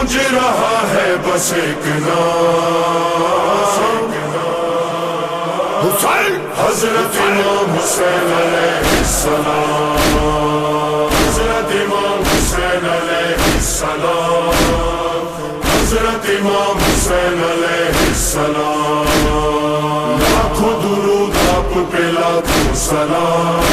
गूंज रहा है बस एक नाम, हुसैन। हजरत इमाम हुसैन अलैहिस्सलाम, हजरत इमाम हुसैन अलैहिस्सलाम, हजरत इमाम हुसैन अलैहिस्सलाम। लाखों दुरूद आप पे लाखों सलाम।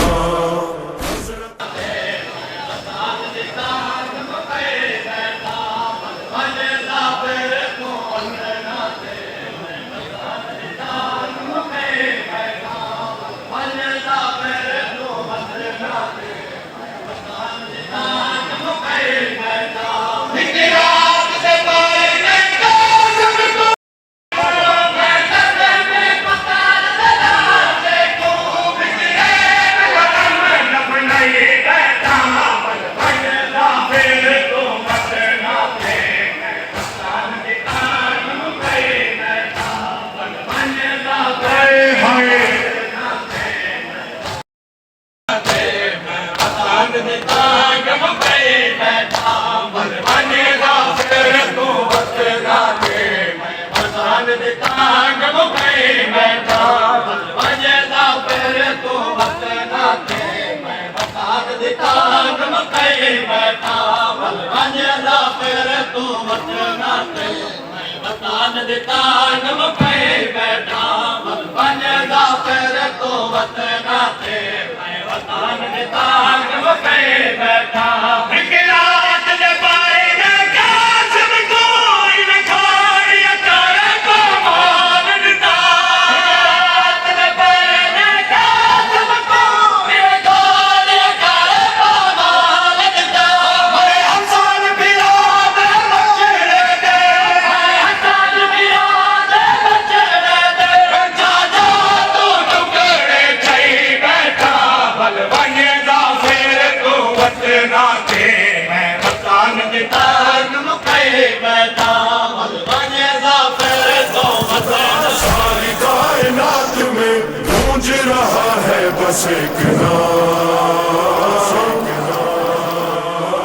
बस एक नाम,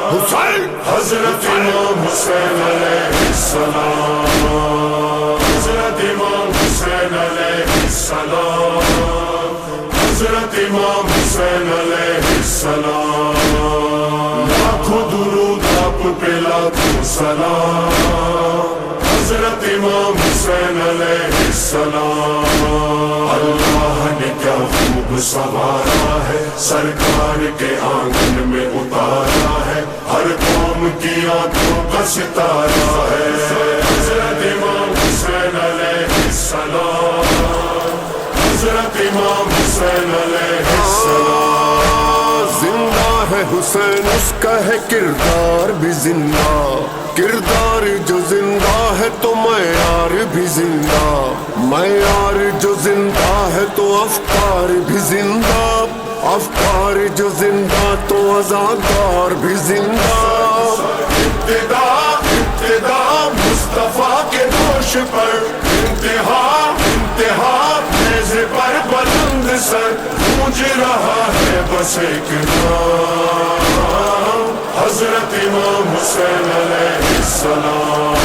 हुसैन। हजरत इमाम हुसैन अलैहिस्सलाम, हजरत इमाम हुसैन अलैहिस्सलाम, हजरत इमाम हुसैन अलैहिस्सलाम। लाखों दुरूद आप पे लाखों सलाम। हजरत इमाम हुसैन अलैहिस्सलाम। अल्लाह ने क्या खूब संवारा है, सरकार के आंगन में उतारा है, हर कौम की आंखों का सितारा है। हजरत इमाम हुसैन अलैहिस्सलाम, हजरत इमाम हुसैन अलैहिस्सलाम। जिंदा है हुसैन, उसका है किरदार भी जिंदा। किरदार जो जिंदा है तो मयार भी जिंदा। मयार जो जिंदा है तो अफकार भी जिंदा। अफकार जो जिंदा तो आज़ादार भी जिंदा। इब्तिदा इब्तिदा मुस्तफा के दोष पर, इंतहा इंतहा नेज़े पर बुलंद सर। गूंज रहा है बस एक नाम, हजरत इमाम हुसैन अलैहिस्सलाम।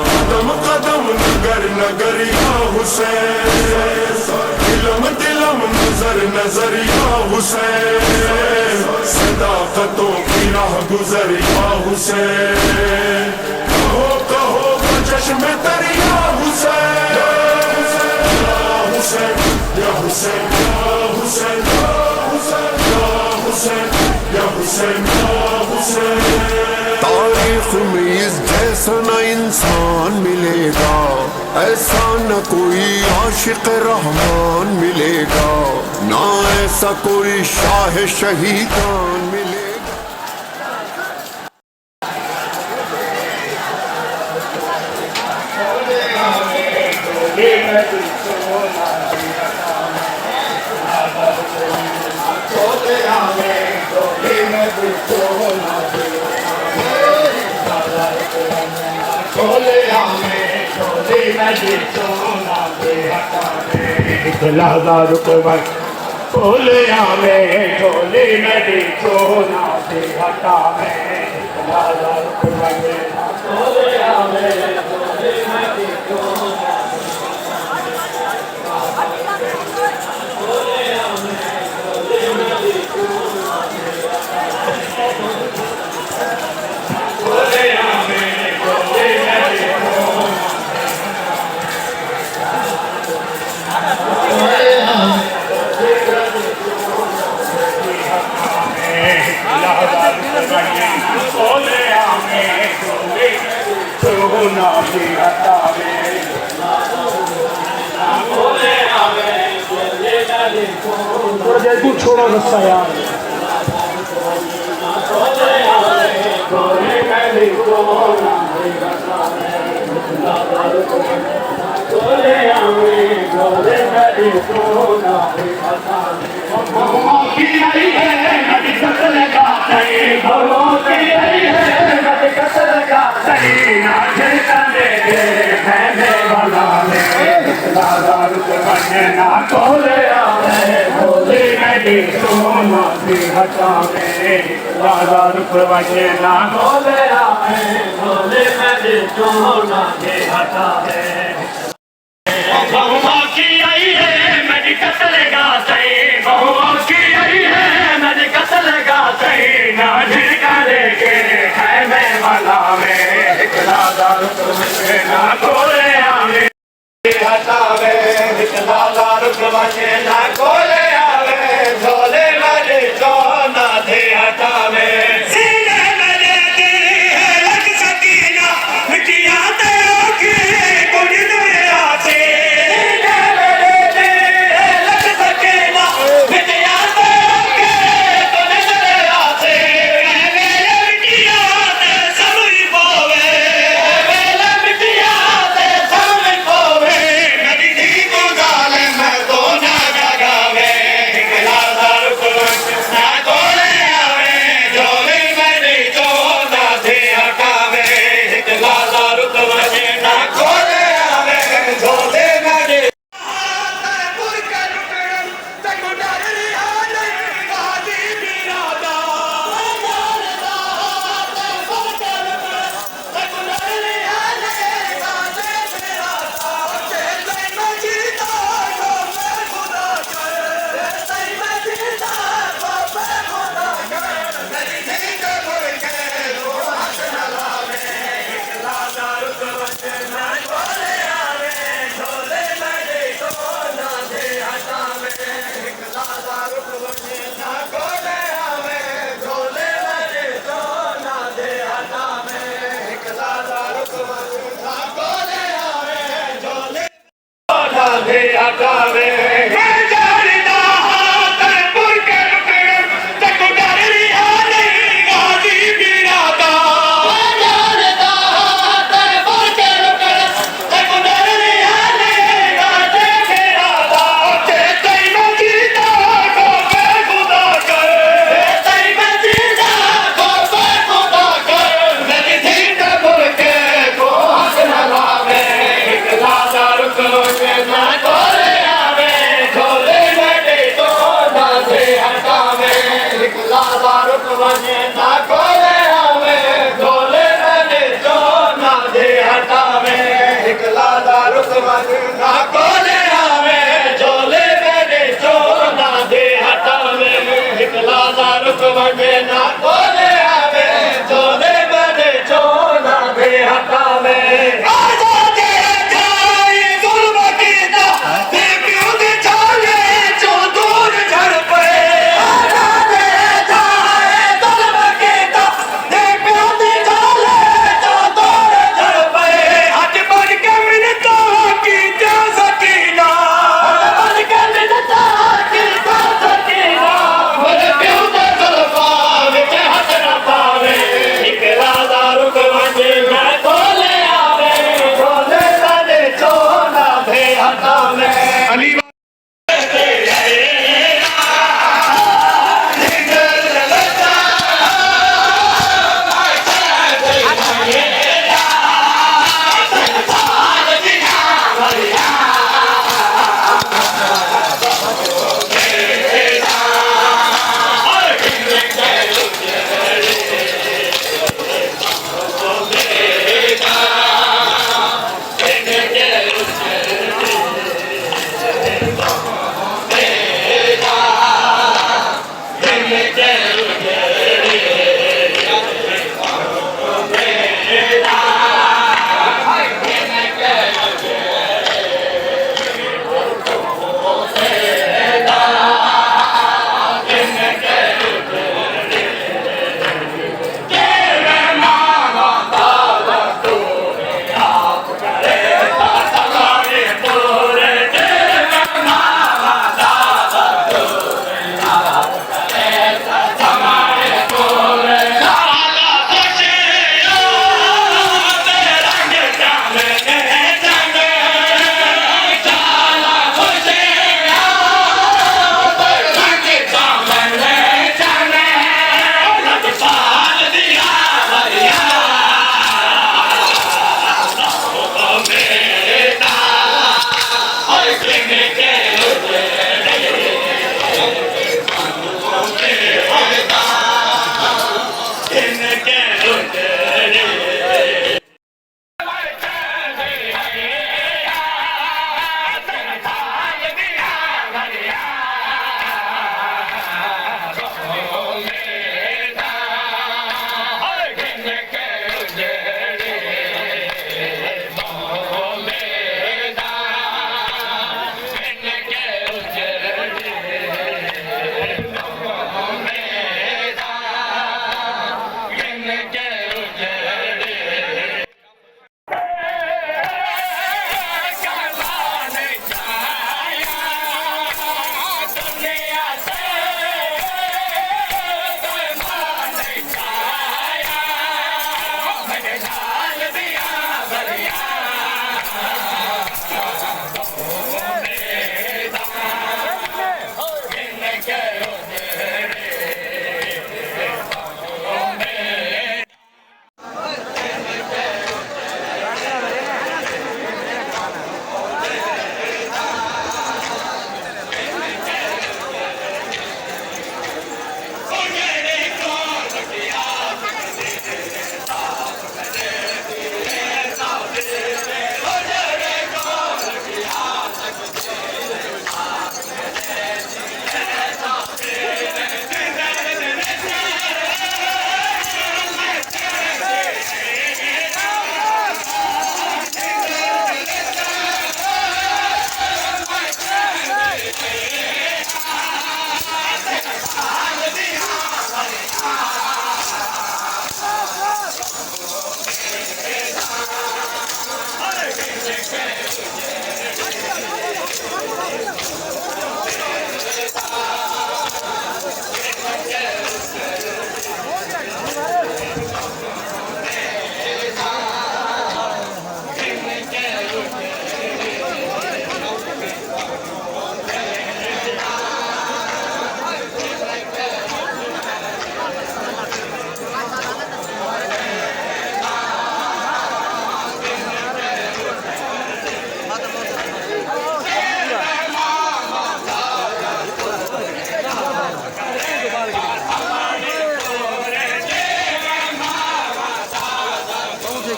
कदम कदम नगर नगर या हुसैन, दिलम दिलम नजर नजर या हुसैन। सदाकतों की राह गुजर या हुसैन। कहो कहो चश्म तर या हुसैन, या हुसैन या हुसैन या हुसैन या हुसैन या हुसैन या हुसैन या हुसैन। तारीख में इस जैसा न इंसान मिलेगा, ऐसा न कोई आशिक रहमान मिलेगा, ना ऐसा कोई शाह शहीदान मिलेगा। $1,000 बोले हमें झोली में सोना हटावे लाल कुर्बानी बोले आवे तू छोड़ो गुस्सा यार ना बोले बोले नहीं सोना भी हटावे लाला रुपये ना बोले बोले नहीं सोना भी हटावे बहुआ की आई है मेरी कत्ल गा सही बहुआ की आई है मेरी कत्ल गा सही ना झिड़का लेके है मैं वाला में लाला रुपये ना बोले आवे हटावे लाला रुपये ना बोले आवे झोले वाले सोना थे हटावे सीने में लेते हैं लग सकीना मिटिया तेरों की कुड़ी दुनिया से सीने में लेते हैं लग सकीना मिटिया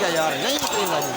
है यार, नहीं निकलेगा जी।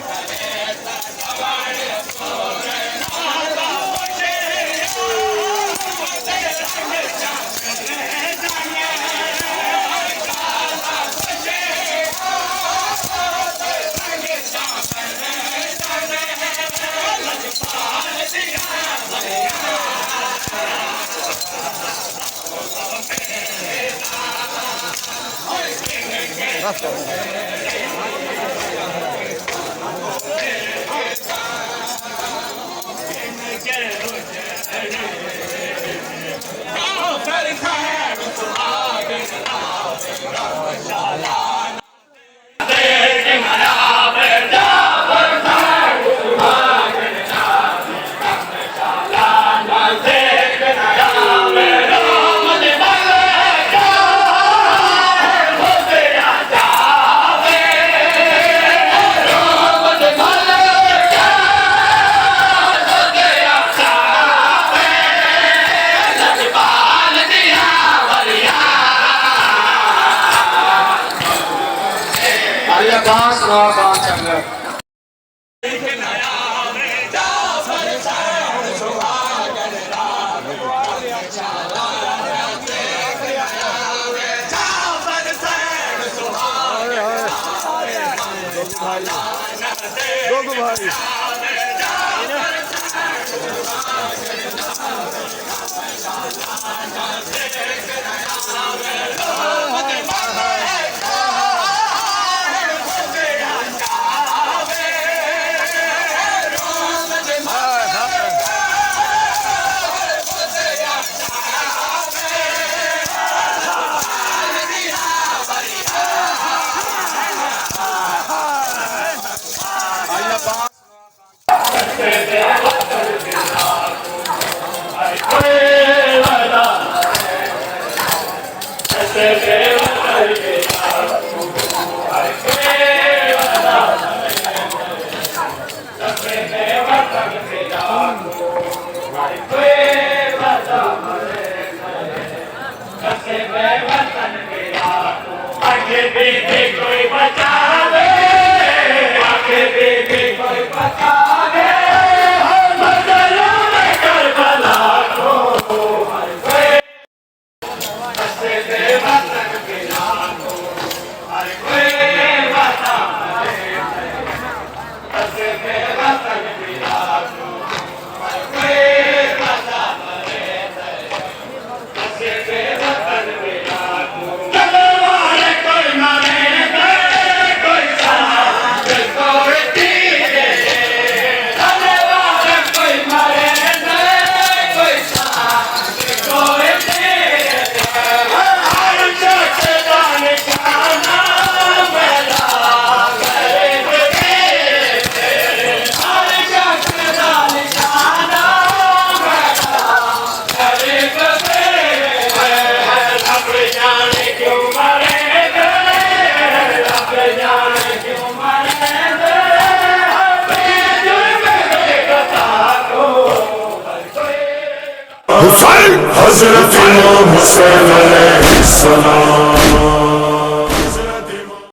हुसैन हजरत इमाम हुसैन अलैहिस्सलाम।